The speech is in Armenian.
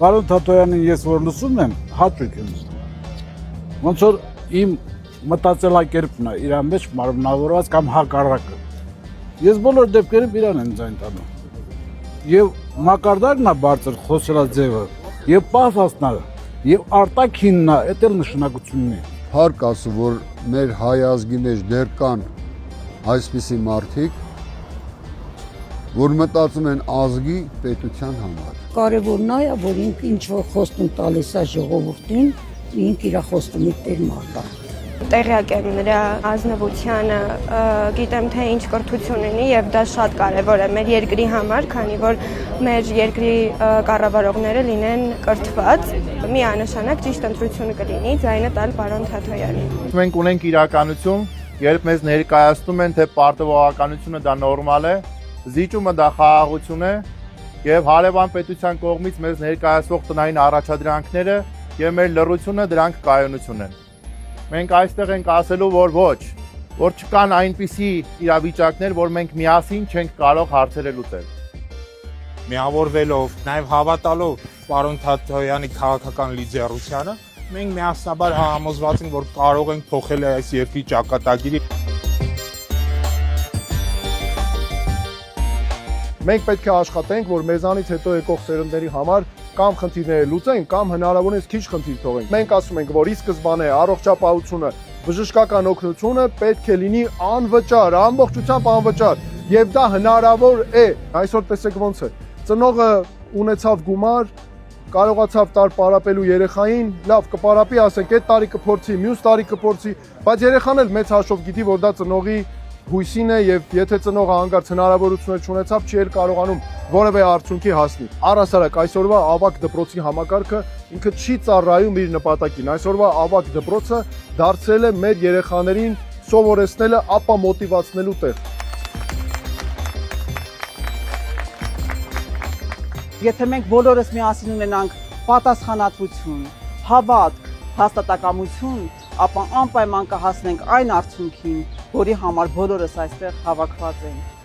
Պարոն Թաթոյանին ես որ լսում եմ, հաճույք եմ զգում։ Ոնց որ իմ մտածելակերպն է իր մեջ մարմնավորված կամ հակառակը։ Ես բոլոր դեպքերում իրան եմ ձայն տանում։ Եվ մակարդակն է բարձր խոսելած ձևը, եւ պաֆոսն է, եւ արտաքինն է, դա էլ նշանակություն ունի։ Հարկ ասում, որ մեր հայ ազգի մեջ դեռ կան այսպիսի մարդիկ, որ մտածում են ազգի պետության համար։ Կարևորն է, որ ինքը ինչ որ խոստում տալիս է ժողովրդին, ինքը իր խոստումի տեր մարդ է։ Տեղյակ եմ նրա ազնվությանը, գիտեմ թե ինչ կրթություն ունի եւ դա շատ կարեւոր է մեր երկրի համար, քանի որ մեր երկրի կառավարողները լինեն կրթված, միանշանակ ճիշտ ընտրությունը կլինի ձայնը տալ պարոն Թաթոյանին։ Մենք ունենք իրականություն, երբ մեզ ներկայացնում են թե պարտավորականությունը դա նորմալ է, զիջումը դա խաղաղություն է եւ հարևան պետության կողմից մեզ ներկայացվող տնային առաջադրանքները եւ մեր լռությունը դրանք կայունություն են։ Մենք այստեղ ենք ասելու, որ ոչ, որ չկան այնպիսի իրավիճակներ, որ մենք միասին չենք կարող հարցերը լուծել։ Միավորվելով, նաև հավատալով պարոն Թաթոյանի քաղաքական լիդերությանը, մենք միասնաբար համոզված ենք, որ կարող ենք փոխել այս երկրի ճակատագիրը։ Մենք պետք է աշխատենք, որ մեզանից հետո եկող սերունդների համար կամ խնդիրները լուծենք, կամ հնարավորինս քիչ խնդիր թողենք։ Մենք ասում ենք, որ ի սկզբանե առողջապահությունը, բժշկական օգնությունը պետք է լինի անվճար, ամբողջությամբ անվճար, եւ դա հնարավոր է։ Այսօր տեսեք ոնց է։ Ծնողը ունեցավ գումար, կարողացավ տար պարապելու երեխային, լավ կպարապի, ասենք, այդ տարի կփորձի, մյուս տարի կփորձի, բայց երեխան էլ մեծ հաշվով գիտի, որ դա ծնողի հույսին է եւ եթե ծնողը հանգարց հնարավորություններ չունեցավ, չի էլ կարողանում որևէ արդյունքի հասնել։ Առհասարակ այսօրվա ավագ դպրոցի համակարգը ինքը չի ծառայում իր նպատակին։ Այսօրվա ավագ դպրոցը դարձել է մեր երեխաներին սովորեցնելը, ապա մոտիվացնելու տեղ։ Եթե մենք բոլորս միասին ունենանք պատասխանատվություն, հավատք, հաստատակամություն, ապա անպայման կհասնենք այն արդյունքին, որի համար բոլորս այստեղ հավաքված ենք։